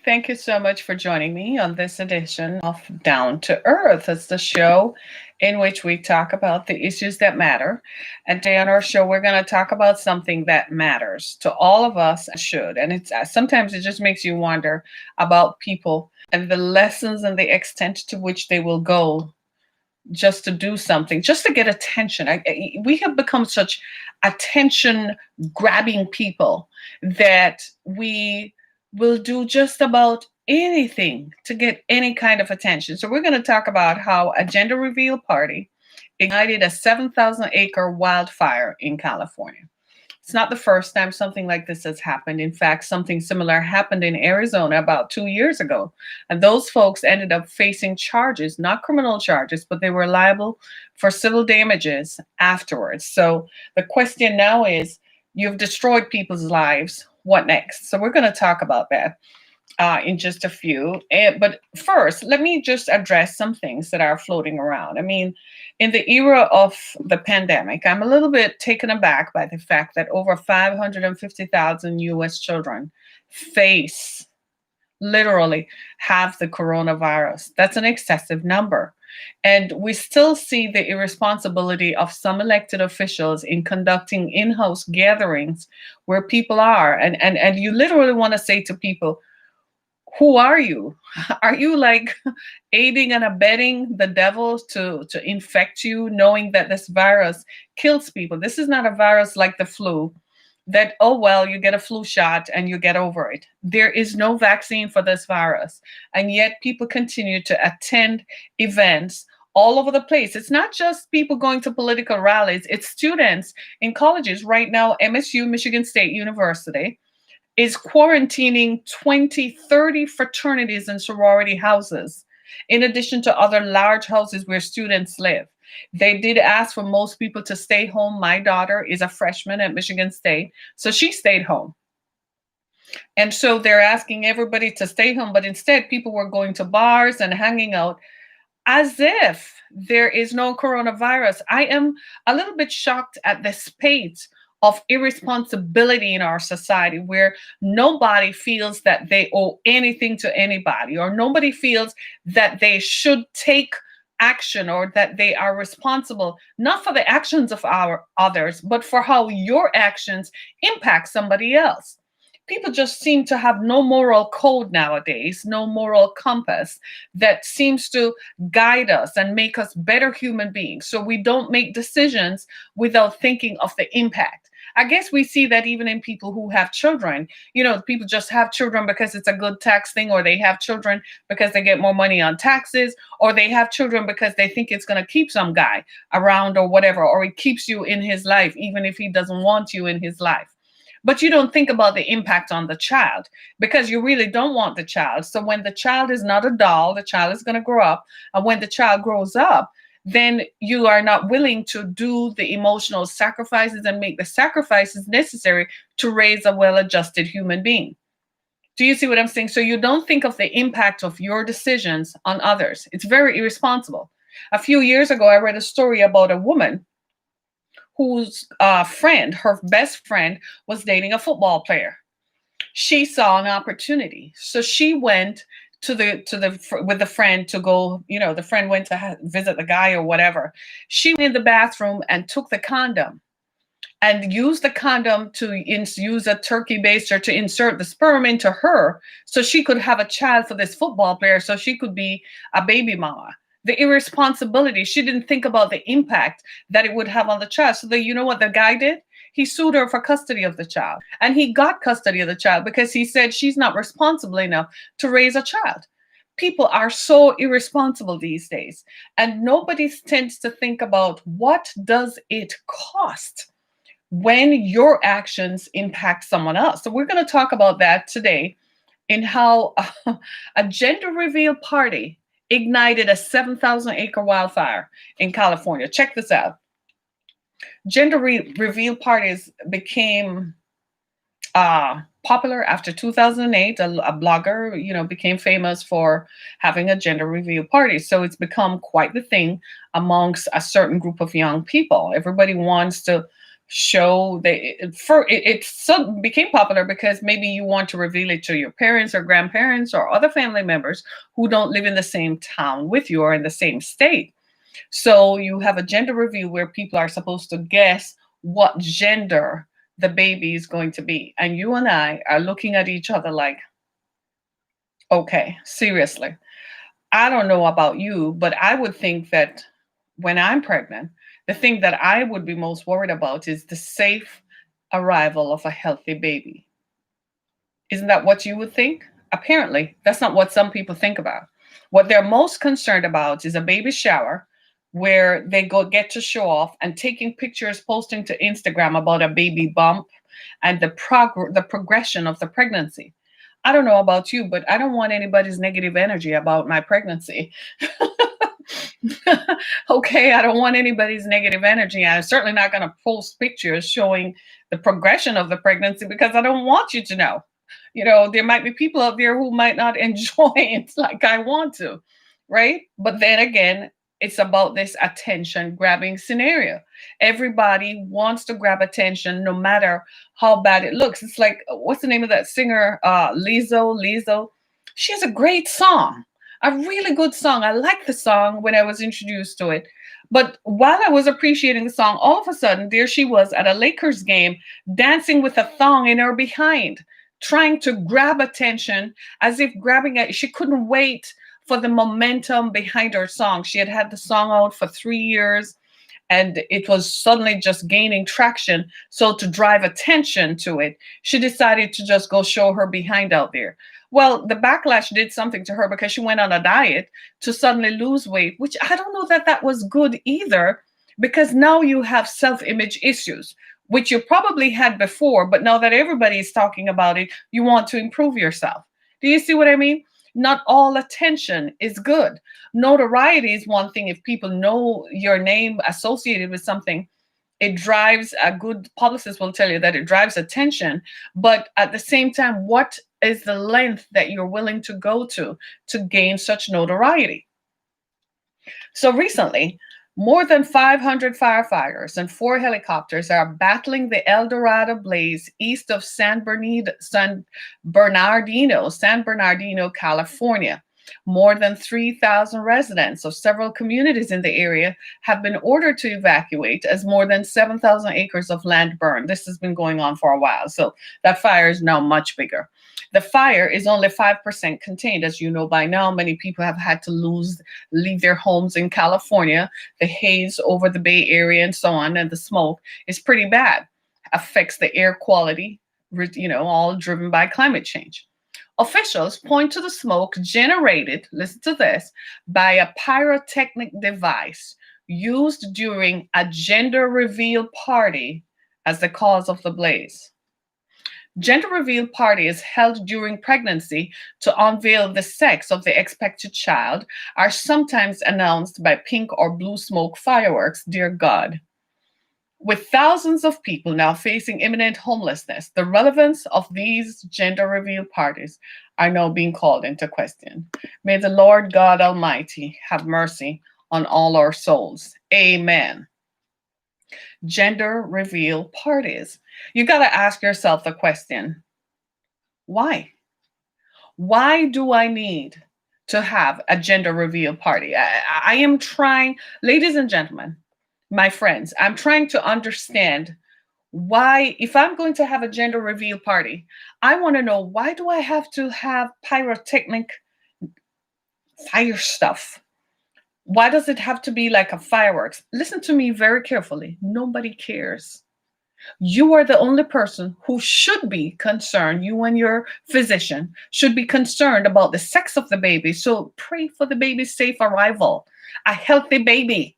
Thank you so much for joining me on this edition of Down to Earth. It's the show in which we talk about the issues that matter. And today on our show, we're going to talk about something that matters to all of us and should. And it's sometimes it just makes you wonder about people and the lessons and the extent to which they will go just to do something, just to get attention. We have become such attention grabbing people that we will do just about anything to get any kind of attention. So, we're going to talk about how a gender reveal party ignited a 7,000-acre wildfire in California. It's not the first time something like this has happened. In fact, something similar happened in Arizona about 2 years ago. And those folks ended up facing charges, not criminal charges, but they were liable for civil damages afterwards. So the question now is, you've destroyed people's lives. What next? So we're going to talk about that in just a few. But first, let me just address some things that are floating around. I mean, in the era of the pandemic, I'm a little bit taken aback by the fact that over 550,000 US children face, literally, have the coronavirus. That's an excessive number. And we still see the irresponsibility of some elected officials in conducting in-house gatherings where people are. And you literally want to say to people, who are you? Are you like aiding and abetting the devil to infect you, knowing that this virus kills people? This is not a virus like the flu that, oh, well, you get a flu shot and you get over it. There is no vaccine for this virus. And yet people continue to attend events all over the place. It's not just people going to political rallies, it's students in colleges. Right now, MSU, Michigan State University, is quarantining 20, 30 fraternities and sorority houses, in addition to other large houses where students live. They did ask for most people to stay home. My daughter is a freshman at Michigan State, so she stayed home. And so they're asking everybody to stay home, but instead people were going to bars and hanging out as if there is no coronavirus. I am a little bit shocked at the spate of irresponsibility in our society, where nobody feels that they owe anything to anybody, or nobody feels that they should take action, or that they are responsible not for the actions of our others, but for how your actions impact somebody else. People just seem to have no moral code nowadays, no moral compass that seems to guide us and make us better human beings. So we don't make decisions without thinking of the impact. I guess we see that even in people who have children. You know, people just have children because it's a good tax thing, or they have children because they get more money on taxes, or they have children because they think it's going to keep some guy around or whatever, or it keeps you in his life, even if he doesn't want you in his life. But you don't think about the impact on the child, because you really don't want the child. So when the child is not a doll, the child is going to grow up. And when the child grows up, then you are not willing to do the emotional sacrifices and make the sacrifices necessary to raise a well-adjusted human being. Do you see what I'm saying? So you don't think of the impact of your decisions on others. It's very irresponsible. A few years ago, I read a story about a woman whose friend, her best friend, was dating a football player. She saw an opportunity, so she went with the friend to go. You know, the friend went to visit the guy or whatever. She went in the bathroom and took the condom and used the condom to use a turkey baster to insert the sperm into her, so she could have a child for this football player, so she could be a baby mama. The irresponsibility. She didn't think about the impact that it would have on the child. So you know what the guy did? He sued her for custody of the child. And he got custody of the child because he said she's not responsible enough to raise a child. People are so irresponsible these days. And nobody tends to think about, what does it cost when your actions impact someone else? So we're going to talk about that today, in how a gender reveal party ignited a 7,000-acre wildfire in California. Check this out. Gender reveal parties became popular after 2008. A blogger, became famous for having a gender reveal party. So it's become quite the thing amongst a certain group of young people. Everybody wants to show. It became popular because maybe you want to reveal it to your parents or grandparents or other family members who don't live in the same town with you or in the same state. So you have a gender reveal where people are supposed to guess what gender the baby is going to be. And you and I are looking at each other like, okay, seriously. I don't know about you, but I would think that when I'm pregnant, the thing that I would be most worried about is the safe arrival of a healthy baby. Isn't that what you would think? Apparently, that's not what some people think about. What they're most concerned about is a baby shower where they go get to show off and taking pictures, posting to Instagram about a baby bump and the progression of the pregnancy. I don't know about you, but I don't want anybody's negative energy about my pregnancy. Okay, I don't want anybody's negative energy. I'm certainly not going to post pictures showing the progression of the pregnancy because I don't want you to know. There might be people out there who might not enjoy it like I want to, right? But then again, it's about this attention grabbing scenario. Everybody wants to grab attention no matter how bad it looks. It's like, what's the name of that singer? Lizzo. She has a great song, a really good song. I liked the song when I was introduced to it. But while I was appreciating the song, all of a sudden, there she was at a Lakers game dancing with a thong in her behind, trying to grab attention as if grabbing it. She couldn't wait for the momentum behind her song. She had had the song out for 3 years and it was suddenly just gaining traction. So to drive attention to it, she decided to just go show her behind out there. Well, the backlash did something to her because she went on a diet to suddenly lose weight, which I don't know that that was good either, because now you have self-image issues, which you probably had before, but now that everybody is talking about it, you want to improve yourself. Do you see what I mean? Not all attention is good. Notoriety is one thing. If people know your name associated with something, it drives, a good publicist will tell you that it drives attention. But at the same time, what is the length that you're willing to go to gain such notoriety? So recently, more than 500 firefighters and 4 helicopters are battling the El Dorado blaze east of San Bernardino, California. More than 3,000 residents of several communities in the area have been ordered to evacuate as more than 7,000 acres of land burned. This has been going on for a while, so that fire is now much bigger. The fire is only 5% contained. As you know by now, many people have had to leave their homes in California. The haze over the Bay Area and so on, and the smoke is pretty bad. Affects the air quality, all driven by climate change. Officials point to the smoke generated, listen to this, by a pyrotechnic device used during a gender reveal party as the cause of the blaze. Gender reveal parties held during pregnancy to unveil the sex of the expected child are sometimes announced by pink or blue smoke fireworks, dear God. With thousands of people now facing imminent homelessness, the relevance of these gender reveal parties are now being called into question. May the Lord God Almighty have mercy on all our souls. Amen. Gender reveal parties. You got to ask yourself the question, why? Why do I need to have a gender reveal party? I am trying, ladies and gentlemen, my friends, I'm trying to understand why, if I'm going to have a gender reveal party, I want to know, why do I have to have pyrotechnic fire stuff? Why does it have to be like a fireworks? Listen to me very carefully. Nobody cares. You are the only person who should be concerned. You and your physician should be concerned about the sex of the baby. So pray for the baby's safe arrival, a healthy baby.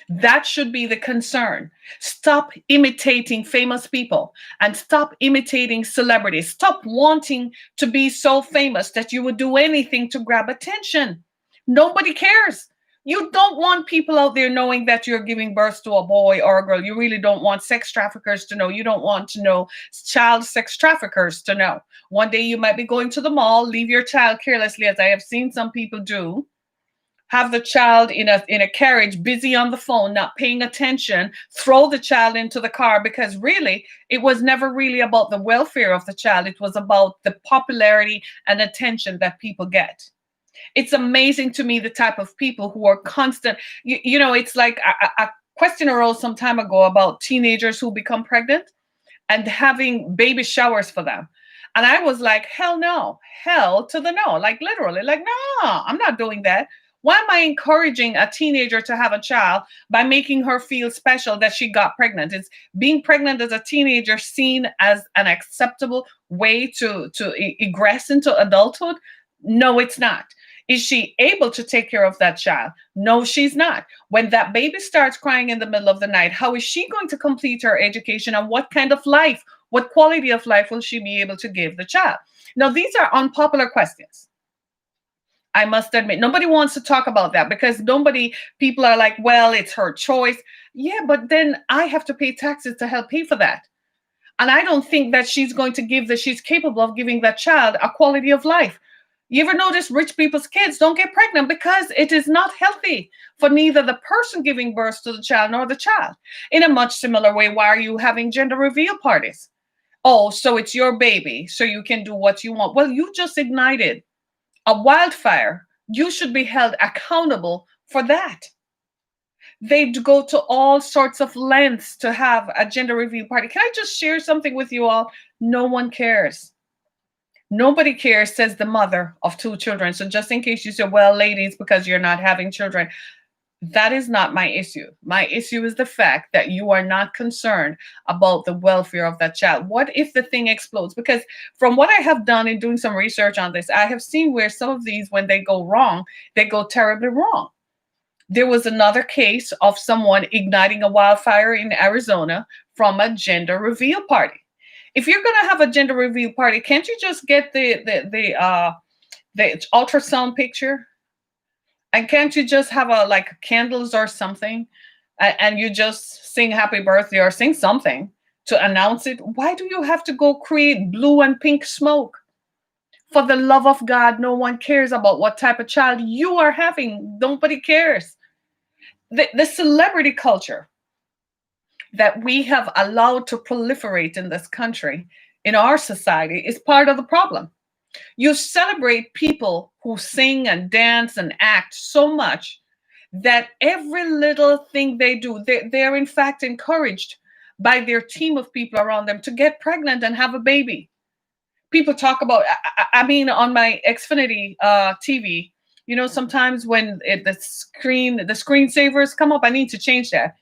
That should be the concern. Stop imitating famous people and stop imitating celebrities. Stop wanting to be so famous that you would do anything to grab attention. Nobody cares. You don't want people out there knowing that you're giving birth to a boy or a girl. You really don't want sex traffickers to know. You don't want to know child sex traffickers to know. One day you might be going to the mall, leave your child carelessly, as I have seen some people do, have the child in a carriage, busy on the phone, not paying attention, throw the child into the car, because really it was never really about the welfare of the child. It was about the popularity and attention that people get. It's amazing to me the type of people who are constant. It's like a question arose some time ago about teenagers who become pregnant and having baby showers for them. And I was like, hell no, hell to the no. Like literally, like, no, I'm not doing that. Why am I encouraging a teenager to have a child by making her feel special that she got pregnant? Is being pregnant as a teenager seen as an acceptable way to egress into adulthood? No, it's not. Is she able to take care of that child? No, she's not. When that baby starts crying in the middle of the night, how is she going to complete her education, and what kind of life, what quality of life will she be able to give the child? Now, these are unpopular questions. I must admit, nobody wants to talk about that because people are like, well, it's her choice. Yeah, but then I have to pay taxes to help pay for that. And I don't think that she's capable of giving that child a quality of life. You ever notice rich people's kids don't get pregnant because it is not healthy for neither the person giving birth to the child nor the child? In a much similar way, why are you having gender reveal parties? Oh, so it's your baby, so you can do what you want. Well, you just ignited a wildfire. You should be held accountable for that. They go to all sorts of lengths to have a gender reveal party. Can I just share something with you all? No one cares. Nobody cares, says the mother of 2 children. So just in case you say, well, ladies, because you're not having children, that is not my issue. My issue is the fact that you are not concerned about the welfare of that child. What if the thing explodes? Because from what I have done in doing some research on this, I have seen where some of these, when they go wrong, they go terribly wrong. There was another case of someone igniting a wildfire in Arizona from a gender reveal party. If you're going to have a gender reveal party, can't you just get the ultrasound picture? And can't you just have like candles or something, and you just sing happy birthday or sing something to announce it? Why do you have to go create blue and pink smoke? For the love of God, no one cares about what type of child you are having. Nobody cares. The celebrity culture that we have allowed to proliferate in this country, in our society, is part of the problem. You celebrate people who sing and dance and act so much that every little thing they do, they're in fact encouraged by their team of people around them to get pregnant and have a baby. People talk about, I mean, on my Xfinity TV, sometimes when the screensavers come up, I need to change that.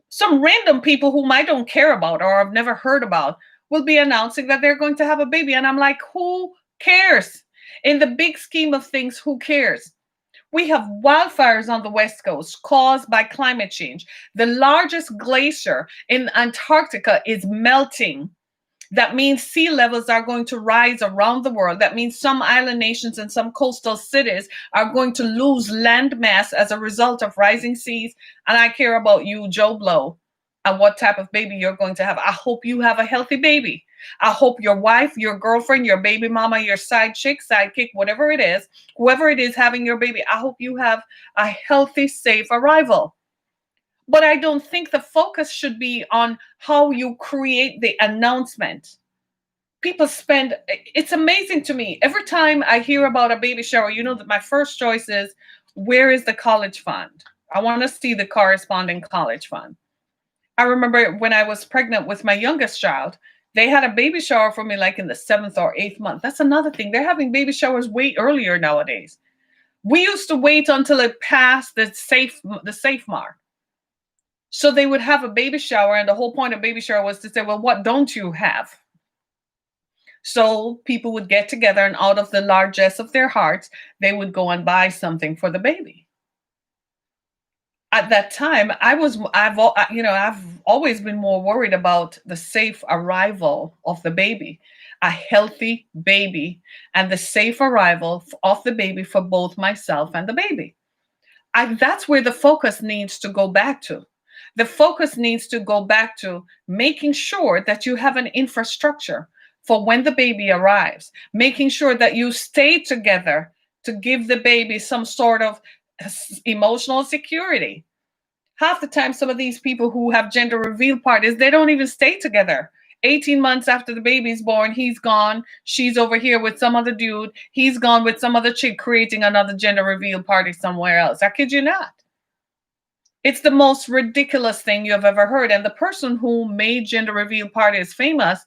Some random people whom I don't care about or I've never heard about will be announcing that they're going to have a baby. And I'm like, who cares? In the big scheme of things, who cares? We have wildfires on the West Coast caused by climate change. The largest glacier in Antarctica is melting. That means sea levels are going to rise around the world. That means some island nations and some coastal cities are going to lose land mass as a result of rising seas. And I care about you, Joe Blow, and what type of baby you're going to have. I hope you have a healthy baby. I hope your wife, your girlfriend, your baby mama, your side chick, sidekick, whatever it is, whoever it is having your baby, I hope you have a healthy, safe arrival. But I don't think the focus should be on how you create the announcement. It's amazing to me. Every time I hear about a baby shower, that my first choice is, where is the college fund? I want to see the corresponding college fund. I remember when I was pregnant with my youngest child, they had a baby shower for me like in the 7th or 8th month. That's another thing. They're having baby showers way earlier nowadays. We used to wait until it passed the safe mark. So they would have a baby shower, and the whole point of baby shower was to say, well, what don't you have? So people would get together, and out of the largesse of their hearts, they would go and buy something for the baby. At that time, I've always been more worried about the safe arrival of the baby, a healthy baby, and the safe arrival of the baby for both myself and the baby. That's where the focus needs to go back to. The focus needs to go back to making sure that you have an infrastructure for when the baby arrives, making sure that you stay together to give the baby some sort of emotional security. Half the time, some of these people who have gender reveal parties, they don't even stay together. 18 months after the baby's born, he's gone. She's over here with some other dude. He's gone with some other chick creating another gender reveal party somewhere else. I kid you not. It's the most ridiculous thing you have ever heard. And the person who made gender reveal parties famous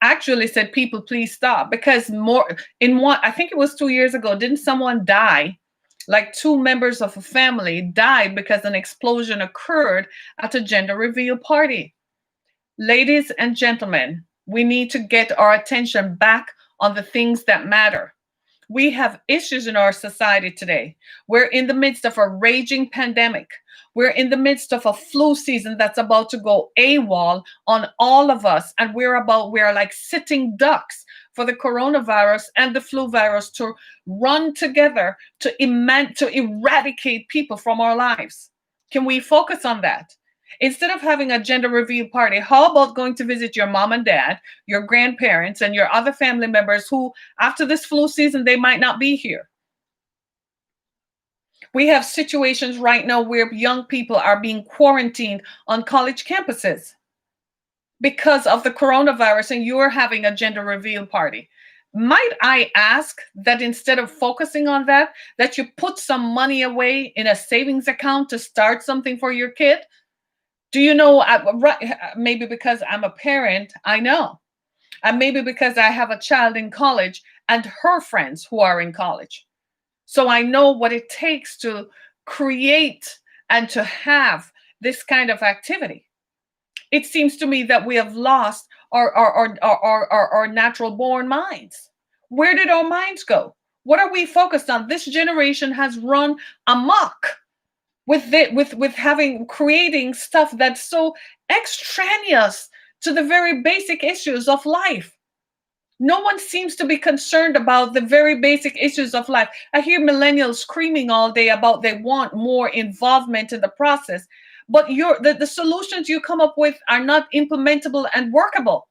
actually said, people, please stop. Because more in one, I think it was 2 years ago, didn't someone die? Like two members of a family died because an explosion occurred at a gender reveal party. Ladies and gentlemen, we need to get our attention back on the things that matter. We have issues in our society today. We're in the midst of a raging pandemic. We're in the midst of a flu season that's about to go AWOL on all of us. And we're like sitting ducks for the coronavirus and the flu virus to run together to eradicate people from our lives. Can we focus on that? Instead of having a gender reveal party, how about going to visit your mom and dad, your grandparents, and your other family members who, after this flu season, they might not be here? We have situations right now where young people are being quarantined on college campuses because of the coronavirus, and you're having a gender reveal party. Might I ask that instead of focusing on that, that you put some money away in a savings account to start something for your kid? Do you know, maybe because I'm a parent, I know. And maybe because I have a child in college and her friends who are in college. So I know what it takes to create and to have this kind of activity. It seems to me that we have lost our natural born minds. Where did our minds go? What are we focused on? This generation has run amok with having creating stuff that's so extraneous to the very basic issues of life. No one seems to be concerned about the very basic issues of life. I hear millennials screaming all day about they want more involvement in the process, but the solutions you come up with are not implementable and workable.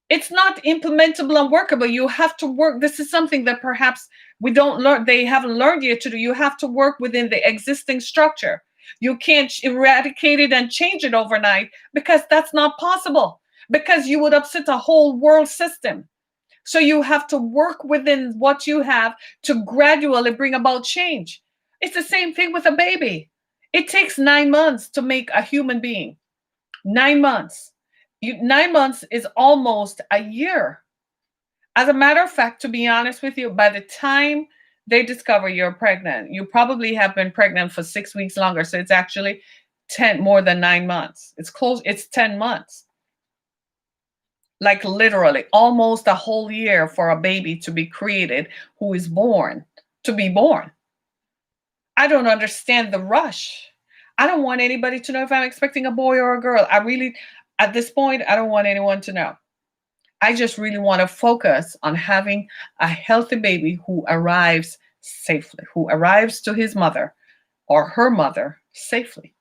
It's not implementable and workable. You have to work. This is something that perhaps we don't learn. They haven't learned yet to do. You have to work within the existing structure. You can't eradicate it and change it overnight because that's not possible, because you would upset a whole world system. So you have to work within what you have to gradually bring about change. It's the same thing with a baby. It takes 9 months to make a human being. 9 months. 9 months is almost a year. As a matter of fact, to be honest with you, by the time they discover you're pregnant, you probably have been pregnant for 6 weeks longer. So it's actually more than 9 months. It's 10 months. Like literally almost a whole year for a baby to be created who is born, to be born. I don't understand the rush. I don't want anybody to know if I'm expecting a boy or a girl. At this point, I don't want anyone to know. I just really want to focus on having a healthy baby who arrives safely, who arrives to his mother or her mother safely.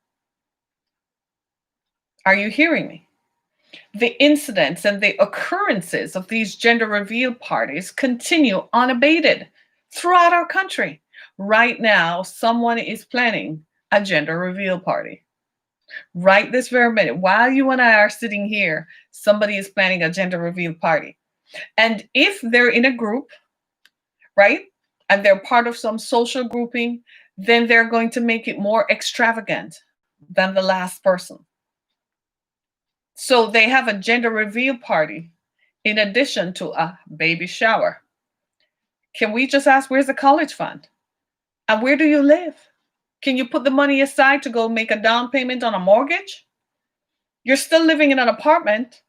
Are you hearing me? The incidents and the occurrences of these gender reveal parties continue unabated throughout our country. Right now, someone is planning a gender reveal party. Right this very minute, while you and I are sitting here, somebody is planning a gender reveal party. And if they're in a group, right, and they're part of some social grouping, then they're going to make it more extravagant than the last person. So they have a gender reveal party in addition to a baby shower. Can we just ask, where's the college fund? And where do you live? Can you put the money aside to go make a down payment on a mortgage? You're still living in an apartment.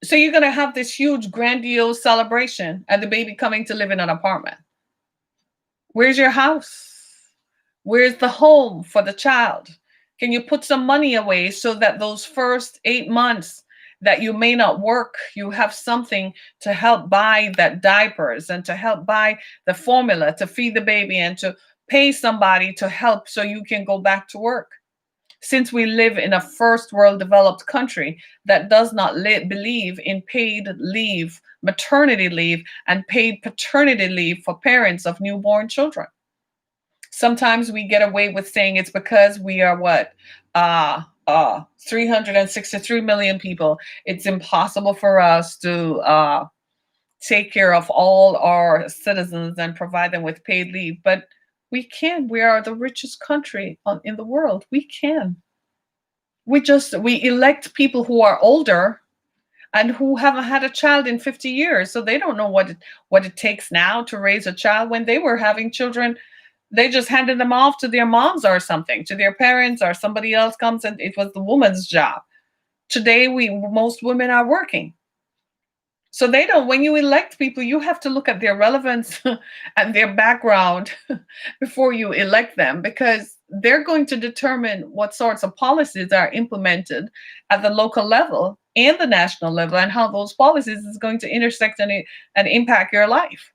So you're going to have this huge, grandiose celebration and the baby coming to live in an apartment. Where's your house? Where's the home for the child? Can you put some money away so that those first 8 months that you may not work, you have something to help buy that diapers and to help buy the formula to feed the baby and to pay somebody to help so you can go back to work? Since we live in a first world developed country that does not believe in paid leave, maternity leave, and paid paternity leave for parents of newborn children. Sometimes we get away with saying it's because we are what? 363 million people. It's impossible for us to take care of all our citizens and provide them with paid leave. But we can. We are the richest country in the world. We can. We elect people who are older and who haven't had a child in 50 years, so they don't know what it takes now to raise a child. When they were having children, they just handed them off to their moms or something, to their parents, or somebody else comes and it was the woman's job. Today, most women are working. So they don't, when you elect people, you have to look at their relevance and their background before you elect them, because they're going to determine what sorts of policies are implemented at the local level and the national level, and how those policies is going to intersect and impact your life.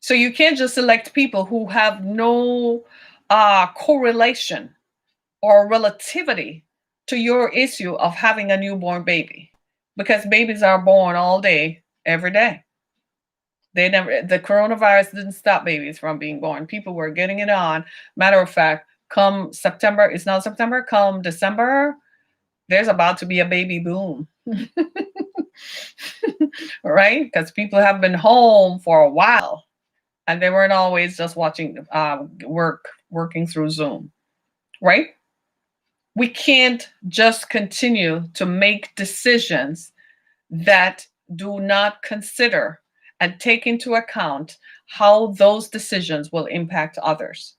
So you can't just elect people who have no correlation or relativity to your issue of having a newborn baby, because babies are born all day, every day. The coronavirus didn't stop babies from being born. People were getting it on. Matter of fact, come September, it's not September, come December, there's about to be a baby boom. Right? Because people have been home for a while and they weren't always just watching working through Zoom. Right? We can't just continue to make decisions that do not consider and take into account how those decisions will impact others.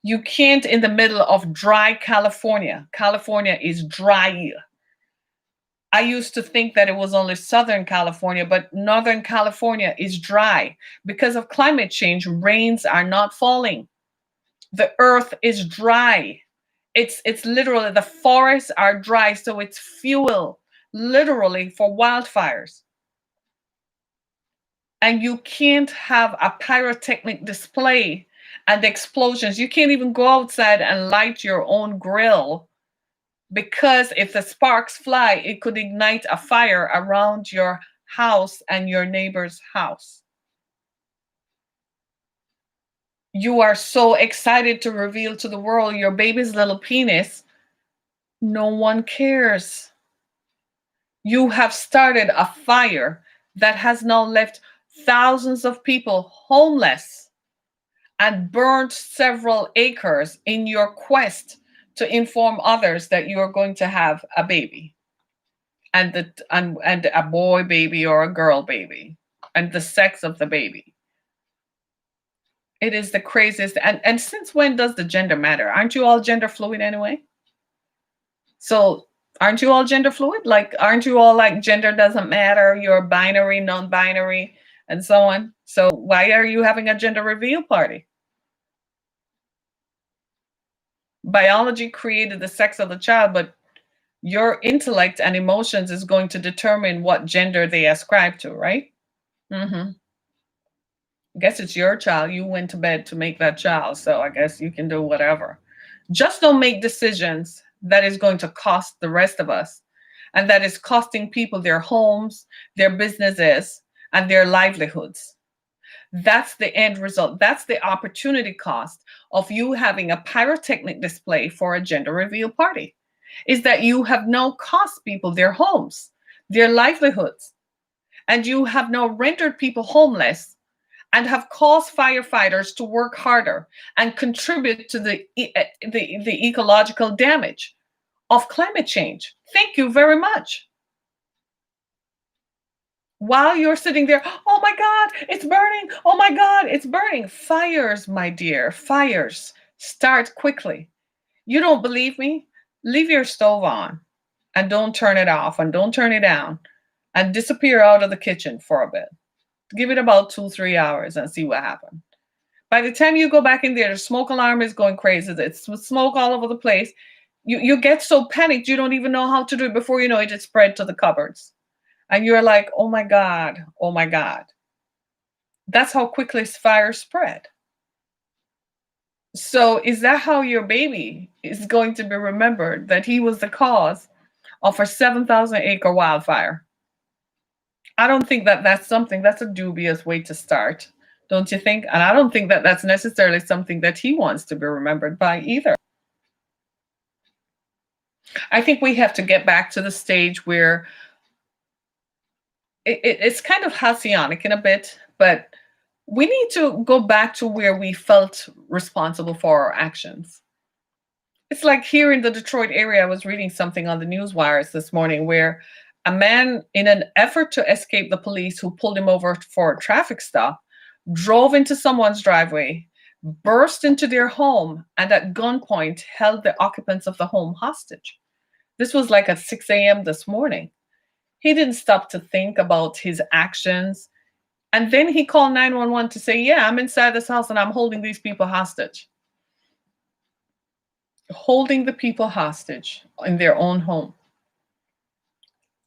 You can't, in the middle of dry California, California is dry. I used to think that it was only Southern California, but Northern California is dry because of climate change. Rains are not falling. The earth is dry. It's literally, the forests are dry, so it's fuel literally for wildfires. And you can't have a pyrotechnic display and explosions. You can't even go outside and light your own grill, because if the sparks fly, it could ignite a fire around your house and your neighbor's house. You are so excited to reveal to the world your baby's little penis. No one cares. You have started a fire that has now left thousands of people homeless and burned several acres in your quest to inform others that you are going to have a baby, and a boy baby or a girl baby, and the sex of the baby. It is the craziest. And since when does the gender matter? Aren't you all gender fluid anyway? So aren't you all gender fluid? Like, aren't you all like gender doesn't matter? You're binary, non-binary, and so on. So why are you having a gender reveal party? Biology created the sex of the child, but your intellect and emotions is going to determine what gender they ascribe to, right? Mm-hmm. I guess it's your child. You went to bed to make that child, so I guess you can do whatever. Just don't make decisions that is going to cost the rest of us, and that is costing people their homes, their businesses, and their livelihoods. That's the end result. That's the opportunity cost of you having a pyrotechnic display for a gender reveal party, is that you have now cost people their homes, their livelihoods, and you have now rendered people homeless and have caused firefighters to work harder and contribute to the ecological damage of climate change. Thank you very much. While you're sitting there, oh my God, it's burning. Oh my God, it's burning. Fires, my dear, fires start quickly. You don't believe me? Leave your stove on and don't turn it off and don't turn it down, and disappear out of the kitchen for a bit. Give it about 2-3 hours and see what happens. By the time you go back in there, the smoke alarm is going crazy. It's smoke all over the place. You get so panicked you don't even know how to do it. Before you know it, it's spread to the cupboards. And you're like, oh my God, oh my God. That's how quickly fire spread. So is that how your baby is going to be remembered, that he was the cause of a 7,000 acre wildfire? I don't think that that's a dubious way to start. Don't you think? And I don't think that that's necessarily something that he wants to be remembered by either. I think we have to get back to the stage where it's kind of halcyonic in a bit, but we need to go back to where we felt responsible for our actions. It's like here in the Detroit area, I was reading something on the news wires this morning where a man, in an effort to escape the police who pulled him over for a traffic stop, drove into someone's driveway, burst into their home, and at gunpoint held the occupants of the home hostage. This was like at 6 a.m. this morning. He didn't stop to think about his actions. And then he called 911 to say, yeah, I'm inside this house and I'm holding these people hostage. Holding the people hostage in their own home.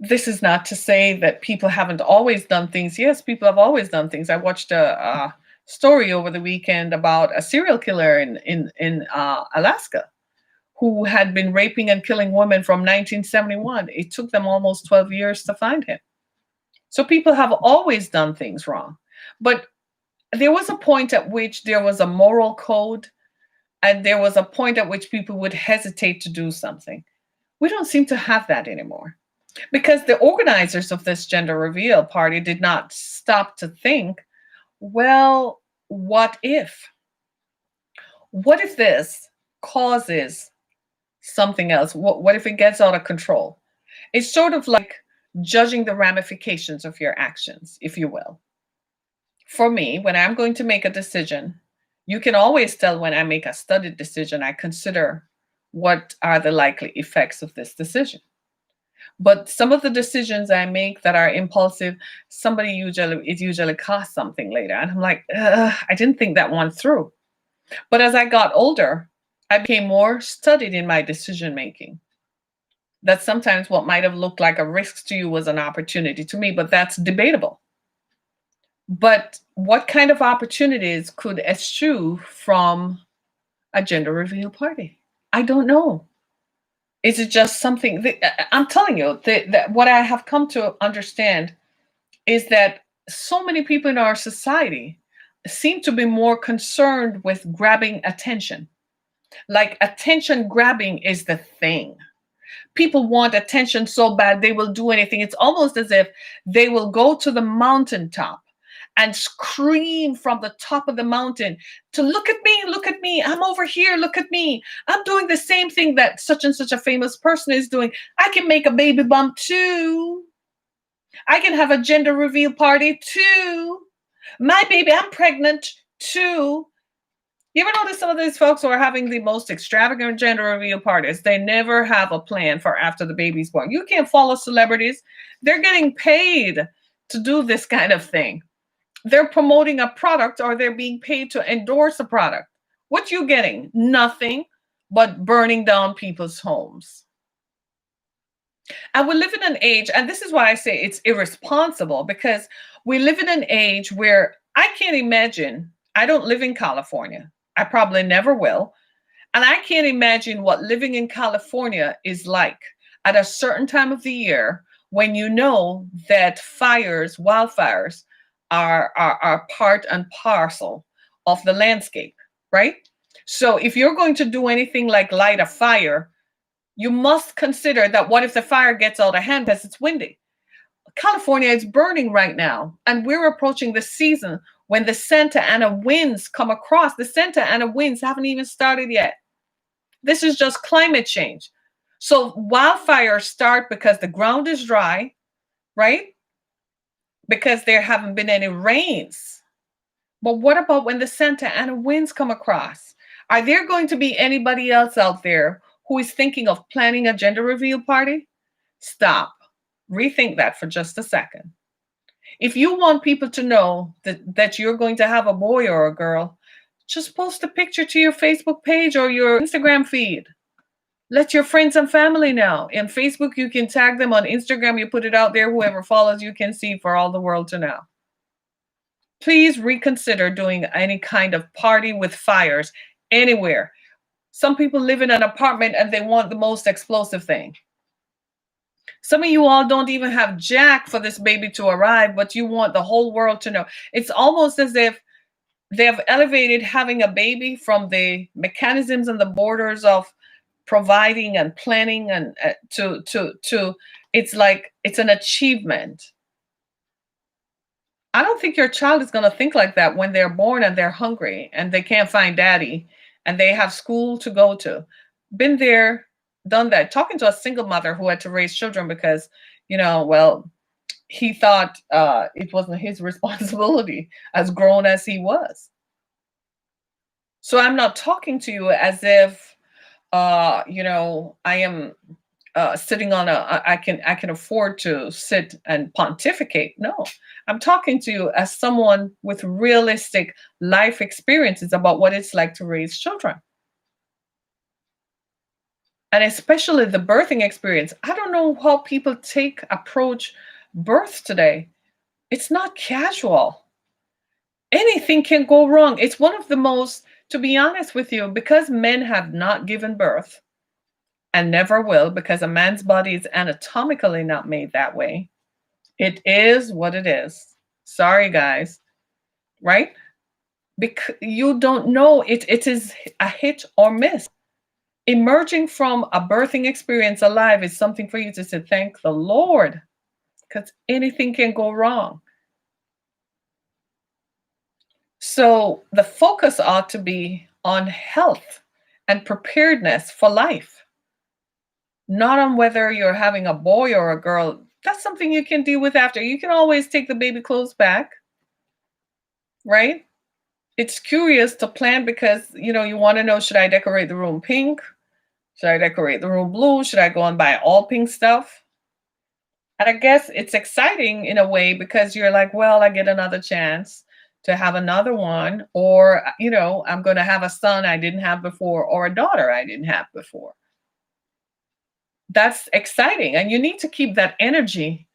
This is not to say that people haven't always done things. Yes, people have always done things. I watched a story over the weekend about a serial killer in Alaska who had been raping and killing women from 1971. It took them almost 12 years to find him. So people have always done things wrong. But there was a point at which there was a moral code, and there was a point at which people would hesitate to do something. We don't seem to have that anymore. Because the organizers of this gender reveal party did not stop to think, well, what if? What if this causes something else? What if it gets out of control? It's sort of like judging the ramifications of your actions, if you will. For me, when I'm going to make a decision, you can always tell when I make a studied decision, I consider what are the likely effects of this decision. But some of the decisions I make that are impulsive, it usually costs something later. And I'm like, I didn't think that one through. But as I got older, I became more studied in my decision making. That sometimes what might have looked like a risk to you was an opportunity to me, but that's debatable. But what kind of opportunities could eschew from a gender reveal party? I don't know. Is it just something that, I'm telling you that what I have come to understand is that so many people in our society seem to be more concerned with grabbing attention. Like attention grabbing is the thing. People want attention so bad they will do anything. It's almost as if they will go to the mountaintop and scream from the top of the mountain to look at me, I'm over here, look at me. I'm doing the same thing that such and such a famous person is doing. I can make a baby bump too. I can have a gender reveal party too. My baby, I'm pregnant too. You ever notice some of these folks who are having the most extravagant gender reveal parties? They never have a plan for after the baby's born. You can't follow celebrities. They're getting paid to do this kind of thing. They're promoting a product or they're being paid to endorse a product. What you getting? Nothing but burning down people's homes. And we live in an age, and this is why I say it's irresponsible, because we live in an age where I can't imagine, I don't live in California. I probably never will. And I can't imagine what living in California is like at a certain time of the year when you know that wildfires are part and parcel of the landscape, right? So if you're going to do anything like light a fire, you must consider that what if the fire gets out of hand because it's windy? California is burning right now, and we're approaching the season when the Santa Ana winds come across. The Santa Ana winds haven't even started yet. This is just climate change. So wildfires start because the ground is dry, right? Because there haven't been any rains. But what about when the Santa Ana winds come across? Are there going to be anybody else out there who is thinking of planning a gender reveal party? Stop. Rethink that for just a second. If you want people to know that you're going to have a boy or a girl, just post a picture to your Facebook page or your Instagram feed. Let your friends and family know. In Facebook, you can tag them. On Instagram, you put it out there. Whoever follows you can see for all the world to know. Please reconsider doing any kind of party with fires anywhere. Some people live in an apartment and they want the most explosive thing. Some of you all don't even have jack for this baby to arrive, but you want the whole world to know. It's almost as if They have elevated having a baby from the mechanisms and the borders of providing and planning and to it's like it's an achievement. I don't think your child is going to think like that when they're born and they're hungry and they can't find daddy and they have school to go to. Been there, done that. Talking to a single mother who had to raise children because, well, he thought it wasn't his responsibility as grown as he was. So I'm not talking to you as if, I am sitting on I can afford to sit and pontificate. No, I'm talking to you as someone with realistic life experiences about what it's like to raise children, and especially the birthing experience. I don't know how people approach birth today. It's not casual. Anything can go wrong. It's one of the most, to be honest with you, because men have not given birth and never will, because a man's body is anatomically not made that way. It is what it is. Sorry, guys, right? Because you don't know it. It is a hit or miss. Emerging from a birthing experience alive is something for you to say, thank the Lord, because anything can go wrong. So the focus ought to be on health and preparedness for life, not on whether you're having a boy or a girl. That's something you can deal with after. You can always take the baby clothes back, right? It's curious to plan because, you want to know, should I decorate the room pink? Should I decorate the room blue? Should I go and buy all pink stuff? And I guess it's exciting in a way because you're like, well, I get another chance to have another one, or, I'm going to have a son I didn't have before, or a daughter I didn't have before. That's exciting. And you need to keep that energy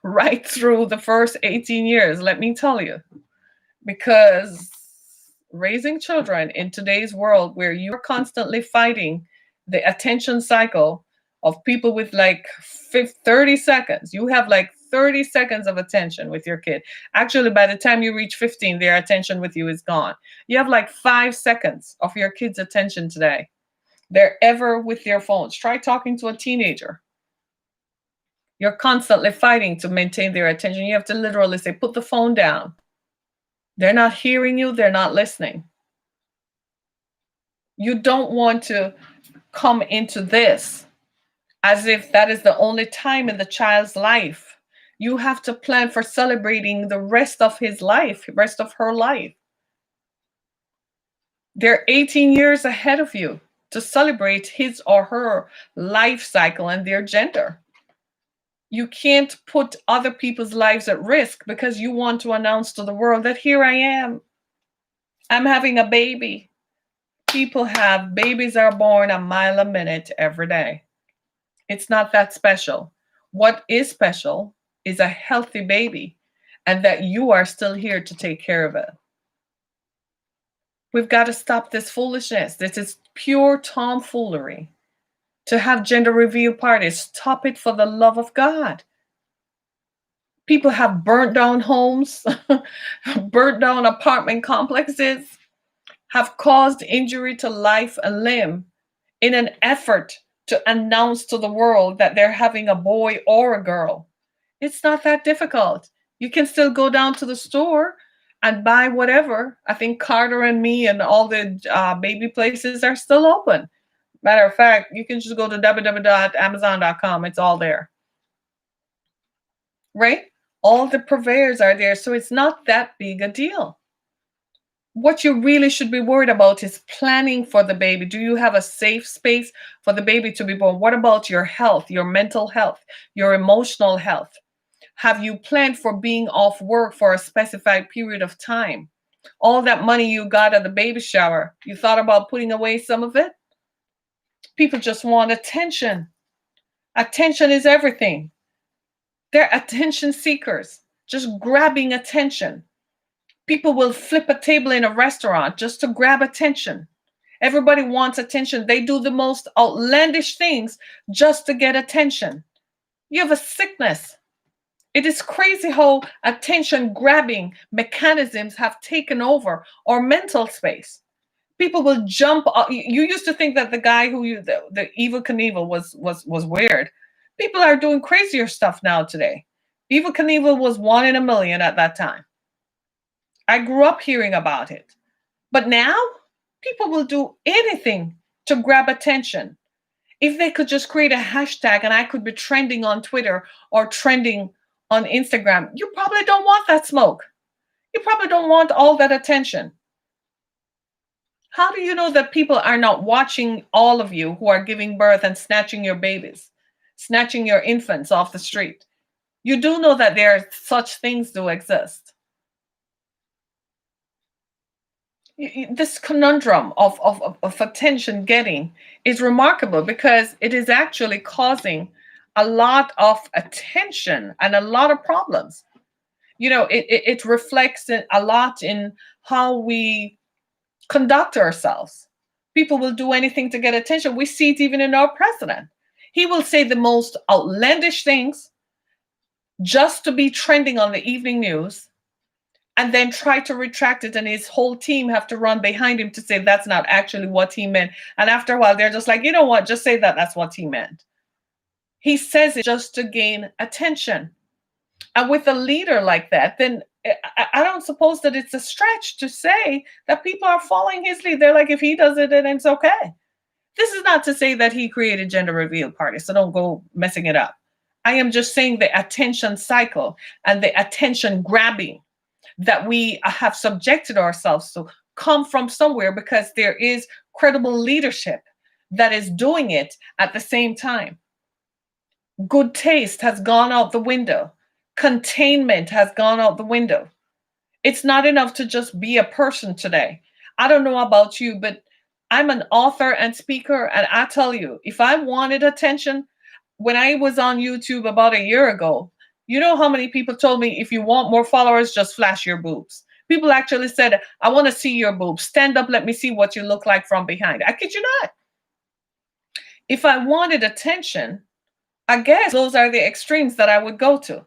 right through the first 18 years, let me tell you, because raising children in today's world where you're constantly fighting the attention cycle of people with like 30 seconds, you have like 30 seconds of attention with your kid. Actually, by the time you reach 15, their attention with you is gone. You have like 5 seconds of your kid's attention today. They're ever with their phones. Try talking to a teenager. You're constantly fighting to maintain their attention. You have to literally say, put the phone down. They're not hearing you. They're not listening. You don't want to come into this as if that is the only time in the child's life. You have to plan for celebrating the rest of his life, the rest of her life. They're 18 years ahead of you to celebrate his or her life cycle and their gender. You can't put other people's lives at risk because you want to announce to the world that here I am. I'm having a baby. Babies are born a mile a minute every day. It's not that special. What is special is a healthy baby and that you are still here to take care of it. We've got to stop this foolishness. This is pure tomfoolery. To have gender reveal parties, stop it for the love of God. People have burnt down homes, burnt down apartment complexes, have caused injury to life and limb in an effort to announce to the world that they're having a boy or a girl. It's not that difficult. You can still go down to the store and buy whatever. I think Carter and Me and all the baby places are still open. Matter of fact, you can just go to www.amazon.com. It's all there. Right? All the purveyors are there. So it's not that big a deal. What you really should be worried about is planning for the baby. Do you have a safe space for the baby to be born? What about your health, your mental health, your emotional health? Have you planned for being off work for a specified period of time? All that money you got at the baby shower, you thought about putting away some of it? People just want attention. Attention is everything. They're attention seekers, just grabbing attention. People will flip a table in a restaurant just to grab attention. Everybody wants attention. They do the most outlandish things just to get attention. You have a sickness. It is crazy how attention grabbing mechanisms have taken over our mental space. People will jump. You used to think that the guy who the evil Knievel was weird. People are doing crazier stuff now today. Evil Knievel was one in a million at that time. I grew up hearing about it. But now people will do anything to grab attention. If they could just create a hashtag and I could be trending on Twitter or trending on Instagram, you probably don't want that smoke. You probably don't want all that attention. How do you know that people are not watching all of you who are giving birth and snatching your babies, snatching your infants off the street? You do know that there are such things do exist. This conundrum of attention getting is remarkable because it is actually causing a lot of attention and a lot of problems. It reflects a lot in how we conduct ourselves. People will do anything to get attention. We see it even in our president. He will say the most outlandish things just to be trending on the evening news and then try to retract it, and his whole team have to run behind him to say that's not actually what he meant. And after a while, they're just like, you know what, just say that that's what he meant. He says it just to gain attention. And with a leader like that, then I don't suppose that it's a stretch to say that people are following his lead. They're like, if he does it, then it's okay. This is not to say that he created gender reveal parties, so don't go messing it up. I am just saying the attention cycle and the attention grabbing that we have subjected ourselves to come from somewhere, because there is credible leadership that is doing it at the same time. Good taste has gone out the window. Containment has gone out the window. It's not enough to just be a person today. I don't know about you, but I'm an author and speaker, and I tell you, if I wanted attention, when I was on YouTube about a year ago, you know how many people told me, if you want more followers, just flash your boobs. People actually said, I want to see your boobs. Stand up, let me see what you look like from behind. I kid you not. If I wanted attention, I guess those are the extremes that I would go to.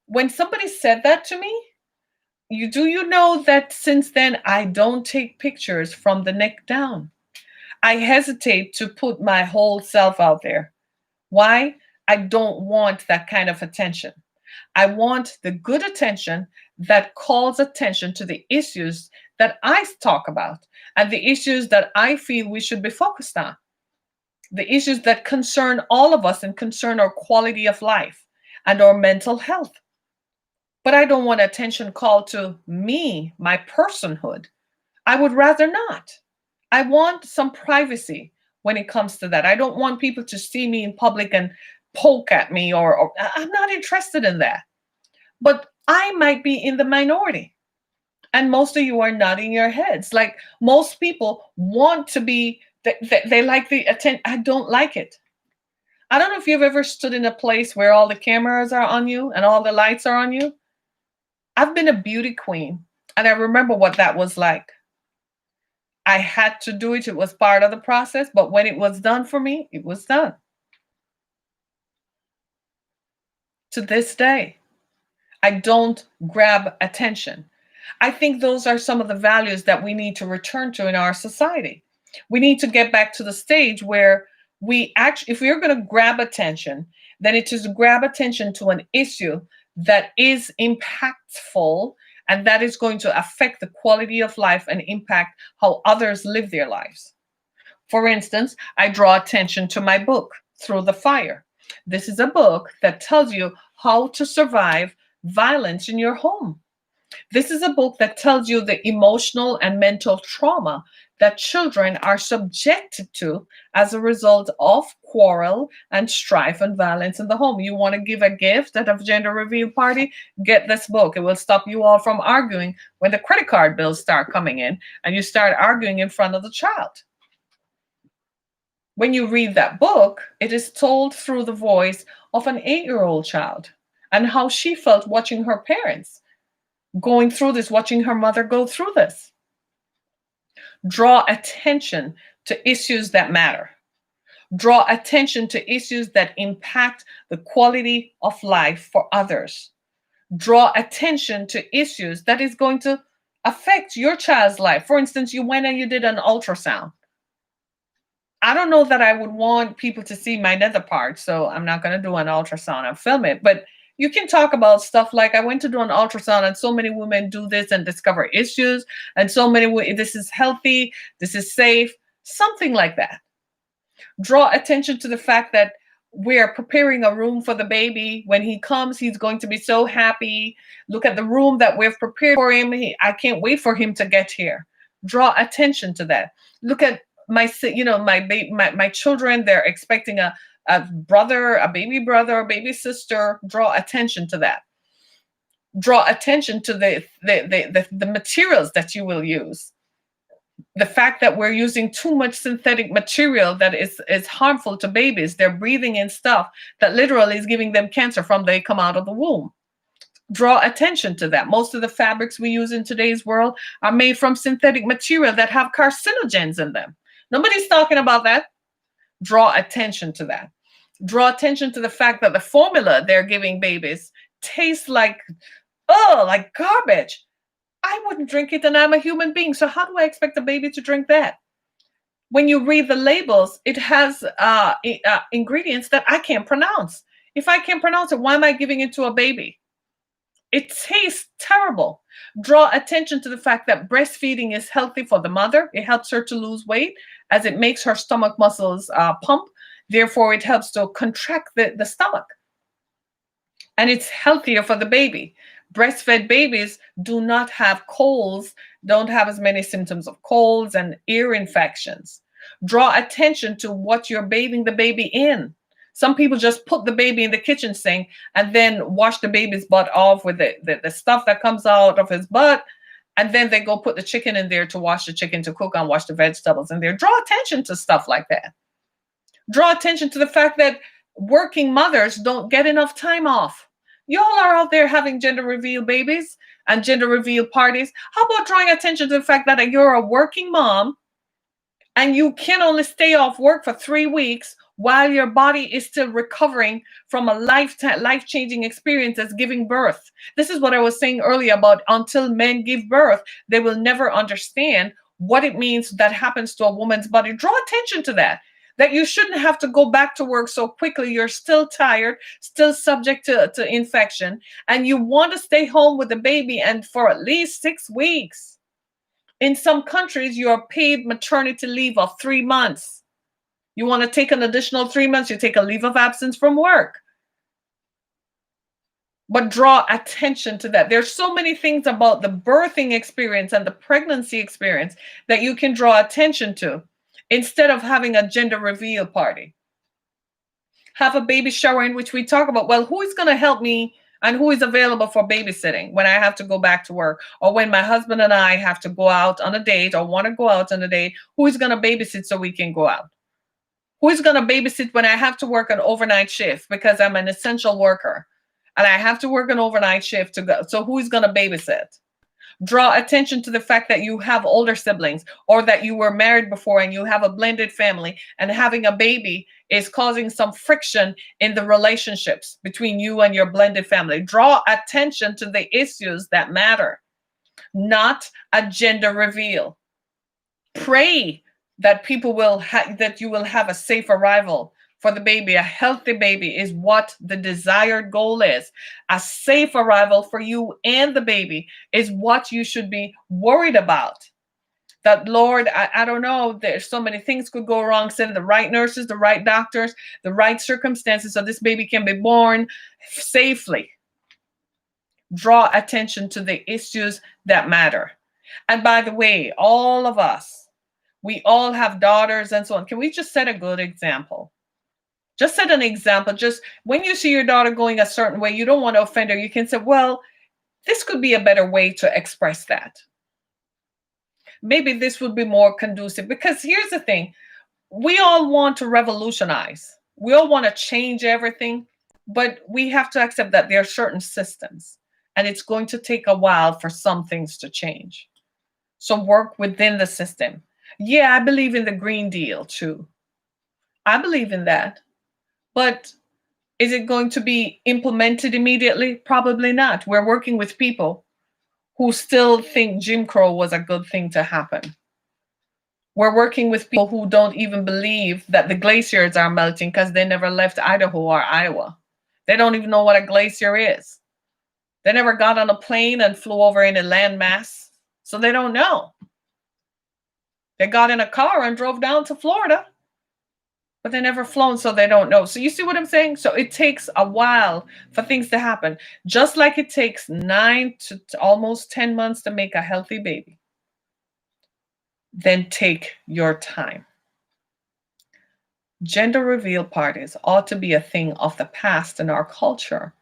When somebody said that to me, you know that since then I don't take pictures from the neck down. I hesitate to put my whole self out there. Why? I don't want that kind of attention. I want the good attention that calls attention to the issues that I talk about and the issues that I feel we should be focused on. The issues that concern all of us and concern our quality of life and our mental health. But I don't want attention called to me, my personhood. I would rather not. I want some privacy when it comes to that. I don't want people to see me in public and poke at me, or I'm not interested in that. But I might be in the minority. And most of you are nodding your heads. Like, most people want to be, they like the attention. I don't like it. I don't know if you've ever stood in a place where all the cameras are on you and all the lights are on you. I've been a beauty queen, and I remember what that was like. I had to do it. It was part of the process. But when it was done for me, it was done. To this day, I don't grab attention. I think those are some of the values that we need to return to in our society. We need to get back to the stage where we actually, if we're going to grab attention, then it is to grab attention to an issue that is impactful and that is going to affect the quality of life and impact how others live their lives. For instance, I draw attention to my book, Through the Fire. This is a book that tells you how to survive violence in your home. This is a book that tells you the emotional and mental trauma that children are subjected to as a result of quarrel and strife and violence in the home. You want to give a gift at a gender reveal party? Get this book. It will stop you all from arguing when the credit card bills start coming in and you start arguing in front of the child. When you read that book, it is told through the voice of an 8-year-old child and how she felt watching her parents going through this, watching her mother go through this. Draw attention to issues that matter. Draw attention to issues that impact the quality of life for others. Draw attention to issues that is going to affect your child's life. For instance, you went and you did an ultrasound. I don't know that I would want people to see my nether part, so I'm not going to do an ultrasound and film it. But you can talk about stuff like, I went to do an ultrasound and so many women do this and discover issues, and so many, this is healthy, this is safe, something like that. Draw attention to the fact that we're preparing a room for the baby. When he comes, he's going to be so happy. Look at the room that we've prepared for him. I can't wait for him to get here. Draw attention to that. Look at my children. They're expecting a brother, a baby brother, a baby sister. Draw attention to that. Draw attention to the materials that you will use. The fact that we're using too much synthetic material that is harmful to babies. They're breathing in stuff that literally is giving them cancer from they come out of the womb. Draw attention to that. Most of the fabrics we use in today's world are made from synthetic material that have carcinogens in them. Nobody's talking about that. Draw attention to that. Draw attention to the fact that the formula they're giving babies tastes like garbage. I wouldn't drink it, and I'm a human being. So how do I expect a baby to drink that? When you read the labels, it has ingredients that I can't pronounce. If I can't pronounce it, why am I giving it to a baby? It tastes terrible. Draw attention to the fact that breastfeeding is healthy for the mother. It helps her to lose weight as it makes her stomach muscles pump. Therefore, it helps to contract the stomach. And it's healthier for the baby. Breastfed babies do not have colds, don't have as many symptoms of colds and ear infections. Draw attention to what you're bathing the baby in. Some people just put the baby in the kitchen sink and then wash the baby's butt off with the stuff that comes out of his butt. And then they go put the chicken in there to wash the chicken, to cook and wash the vegetables in there. Draw attention to stuff like that. Draw attention to the fact that working mothers don't get enough time off. Y'all are out there having gender reveal babies and gender reveal parties. How about drawing attention to the fact that you're a working mom and you can only stay off work for 3 weeks while your body is still recovering from a life-changing experience as giving birth? This is what I was saying earlier about until men give birth, they will never understand what it means that happens to a woman's body. Draw attention to that you shouldn't have to go back to work so quickly. You're still tired, still subject to infection, and you want to stay home with the baby and for at least 6 weeks. In some countries, you are paid maternity leave of 3 months. You want to take an additional 3 months, you take a leave of absence from work. But draw attention to that. There's so many things about the birthing experience and the pregnancy experience that you can draw attention to. Instead of having a gender reveal party, have a baby shower in which we talk about, well, who is going to help me and who is available for babysitting when I have to go back to work, or when my husband and I have to go out on a date or want to go out on a date, who is going to babysit so we can go out? Who is going to babysit when I have to work an overnight shift because I'm an essential worker and I have to work an overnight shift to go? So who is going to babysit? Draw attention to the fact that you have older siblings or that you were married before and you have a blended family, and having a baby is causing some friction in the relationships between you and your blended family. Draw attention to the issues that matter, not a gender reveal. Pray that that you will have a safe arrival for the baby. A healthy baby is what the desired goal is. A safe arrival for you and the baby is what you should be worried about. That, Lord, I don't know, there's so many things could go wrong. Send the right nurses, the right doctors, the right circumstances so this baby can be born safely. Draw attention to the issues that matter. And by the way, all of us, we all have daughters and so on. Can we just set a good example? Just set an example. Just when you see your daughter going a certain way, you don't want to offend her. You can say, well, this could be a better way to express that. Maybe this would be more conducive. Because here's the thing. We all want to revolutionize. We all want to change everything. But we have to accept that there are certain systems. And it's going to take a while for some things to change. So work within the system. Yeah, I believe in the Green Deal too. I believe in that. But Is it going to be implemented immediately? Probably not. We're working with people who still think Jim Crow was a good thing to happen. We're working with people who don't even believe that the glaciers are melting because they never left Idaho or Iowa. They don't even know what a glacier is. They never got on a plane and flew over in a landmass, so they don't know. They got in a car and drove down to Florida, but they never flown, so they don't know. So you see what I'm saying? So it takes a while for things to happen, just like it takes 9 to almost 10 months to make a healthy baby. Then take your time. Gender reveal parties ought to be a thing of the past in our culture.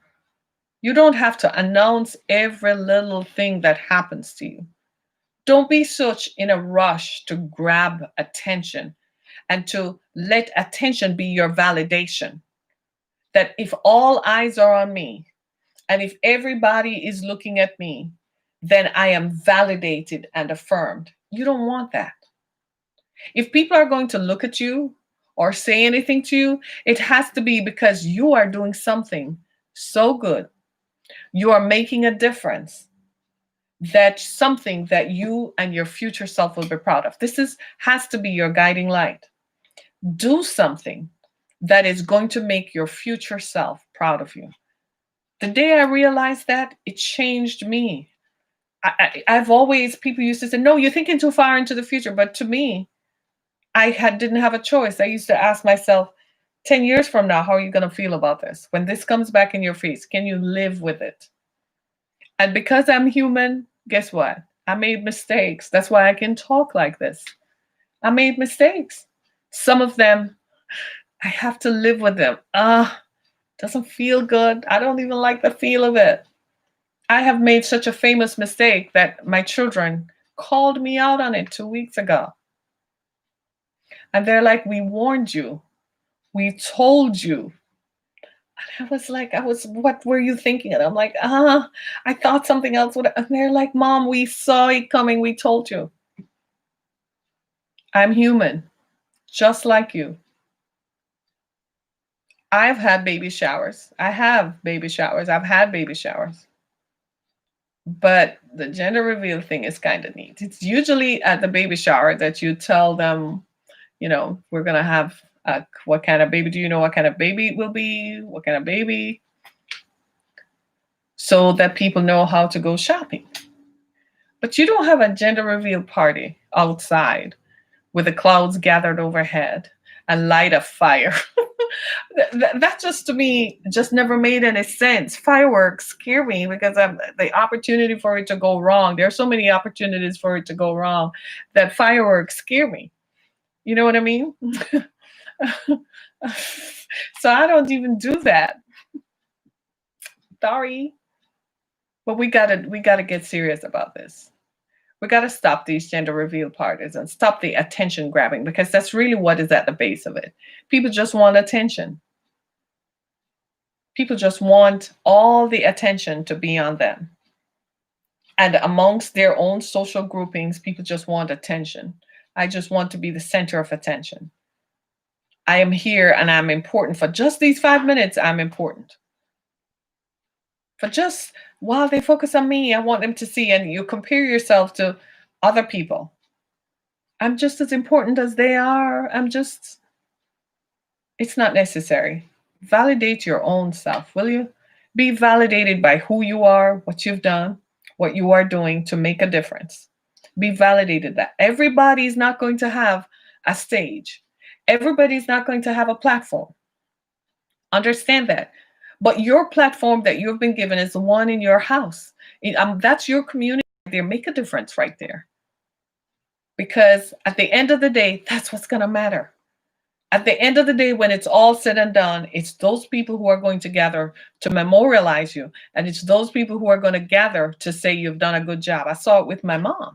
You don't have to announce every little thing that happens to you. Don't be such in a rush to grab attention and to let attention be your validation. That if all eyes are on me and if everybody is looking at me, then I am validated and affirmed. You don't want that. If people are going to look at you or say anything to you, it has to be because you are doing something so good. You are making a difference. That's something that you and your future self will be proud of. Has to be your guiding light. Do something that is going to make your future self proud of you. The day I realized that, it changed me. I've always, people used to say, no, you're thinking too far into the future. But to me, didn't have a choice. I used to ask myself, 10 years from now, how are you going to feel about this? When this comes back in your face, can you live with it? And because I'm human, guess what? I made mistakes. That's why I can talk like this. I made mistakes. Some of them, I have to live with them. Doesn't feel good. I don't even like the feel of it. I have made such a famous mistake that my children called me out on it 2 weeks ago. And they're like, we warned you. We told you. And I was like, what were you thinking? And I'm like, I thought something else would. And they're like, Mom, we saw it coming. We told you. I'm human, just like you. I've had baby showers. I have baby showers. I've had baby showers. But the gender reveal thing is kind of neat. It's usually at the baby shower that you tell them, we're going to have what kind of baby. Do you know what kind of baby it will be? What kind of baby? So that people know how to go shopping. But you don't have a gender reveal party outside with the clouds gathered overhead and light a fire. That just, to me, just never made any sense. Fireworks scare me because of the opportunity for it to go wrong. There are so many opportunities for it to go wrong that fireworks scare me. You know what I mean? So I don't even do that. Sorry. But we gotta get serious about this. We gotta stop these gender reveal parties and stop the attention grabbing, because that's really what is at the base of it. People just want attention. People just want all the attention to be on them. And amongst their own social groupings, people just want attention. I just want to be the center of attention. I am here and I'm important. For just these 5 minutes, I'm important. For just while they focus on me, I want them to see, and you compare yourself to other people. I'm just as important as they are. It's not necessary. Validate your own self, will you? Be validated by who you are, what you've done, what you are doing to make a difference. Be validated that everybody's not going to have a stage. Everybody's not going to have a platform. Understand that. But your platform that you've been given is the one in your house. That's your community there. Make a difference right there. Because at the end of the day, that's what's going to matter. At the end of the day, when it's all said and done, it's those people who are going to gather to memorialize you. And it's those people who are going to gather to say you've done a good job. I saw it with my mom.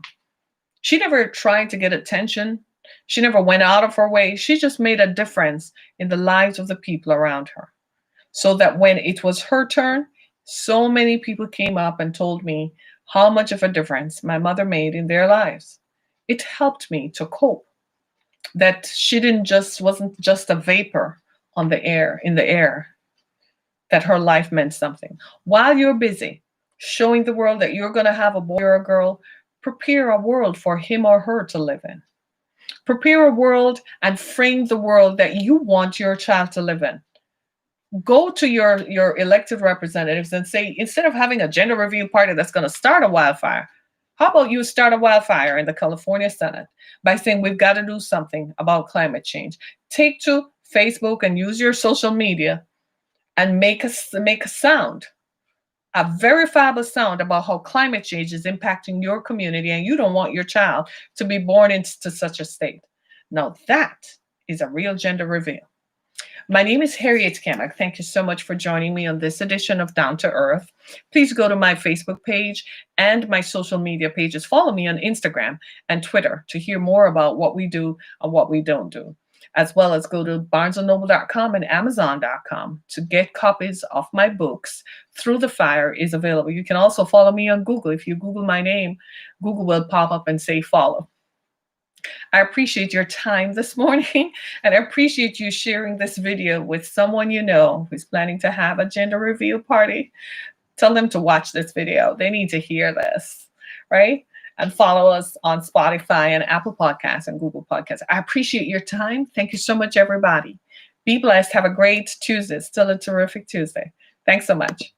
She never tried to get attention. She never went out of her way. She just made a difference in the lives of the people around her. So that when it was her turn, so many people came up and told me how much of a difference my mother made in their lives. It helped me to cope. That she wasn't just a vapor in the air. that her life meant something. While you're busy showing the world that you're going to have a boy or a girl, prepare a world for him or her to live in. Prepare a world and frame the world that you want your child to live in. Go to your elected representatives and say, instead of having a gender review party that's going to start a wildfire, how about you start a wildfire in the California Senate by saying we've got to do something about climate change? Take to Facebook and use your social media and make a sound, a verifiable sound about how climate change is impacting your community, and you don't want your child to be born into such a state. Now that is a real gender reveal. My name is Harriet Kamak. Thank you so much for joining me on this edition of Down to Earth. Please go to my Facebook page and my social media pages. Follow me on Instagram and Twitter to hear more about what we do and what we don't do, as well as go to barnesandnoble.com and amazon.com to get copies of my books. Through the Fire is available. You can also follow me on Google. If you Google my name, Google will pop up and say follow. I appreciate your time this morning, and I appreciate you sharing this video with someone you know who's planning to have a gender reveal party. Tell them to watch this video. They need to hear this, right? And follow us on Spotify and Apple Podcasts and Google Podcasts. I appreciate your time. Thank you so much, everybody. Be blessed. Have a great Tuesday. Still a terrific Tuesday. Thanks so much.